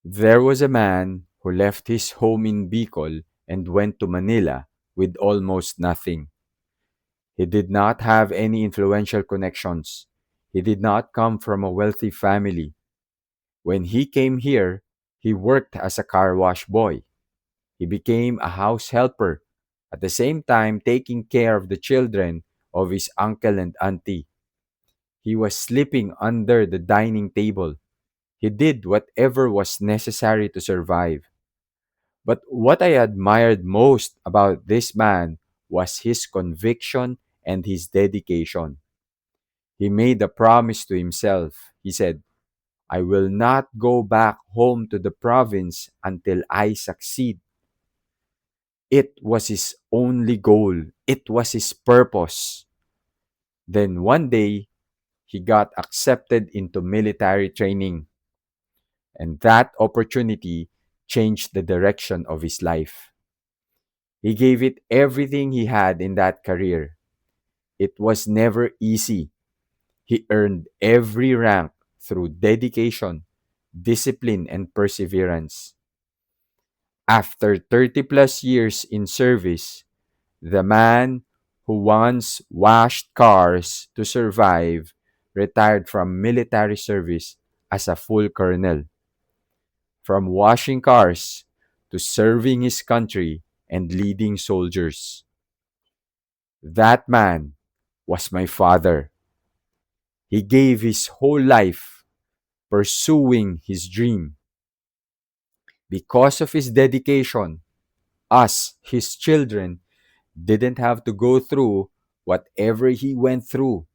There was a man who left his home in Bicol and went to Manila with almost nothing. He did not have any influential connections. He did not come from a wealthy family. When he came here, he worked as a car wash boy. He became a house helper, at the same time taking care of the children of his uncle and auntie. He was sleeping under the dining table. He did whatever was necessary to survive. But what I admired most about this man was his conviction and his dedication. He made a promise to himself. He said, I will not go back home to the province until I succeed. It was his only goal, it was his purpose. Then one day, he got accepted into military training, and that opportunity changed the direction of his life. He gave it everything he had in that career. It was never easy. He earned every rank through dedication, discipline, and perseverance. After 30 plus years in service, the man who once washed cars to survive retired from military service as a full colonel. From washing cars to serving his country and leading soldiers. That man was my father. He gave his whole life pursuing his dream. Because of his dedication, us, his children, didn't have to go through whatever he went through.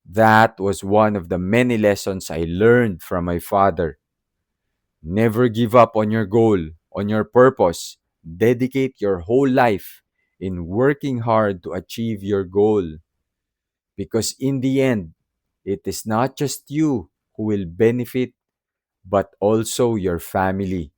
That was one of the many lessons I learned from my father. Never give up on your goal, on your purpose. Dedicate your whole life in working hard to achieve your goal. Because in the end, it is not just you who will benefit, but also your family.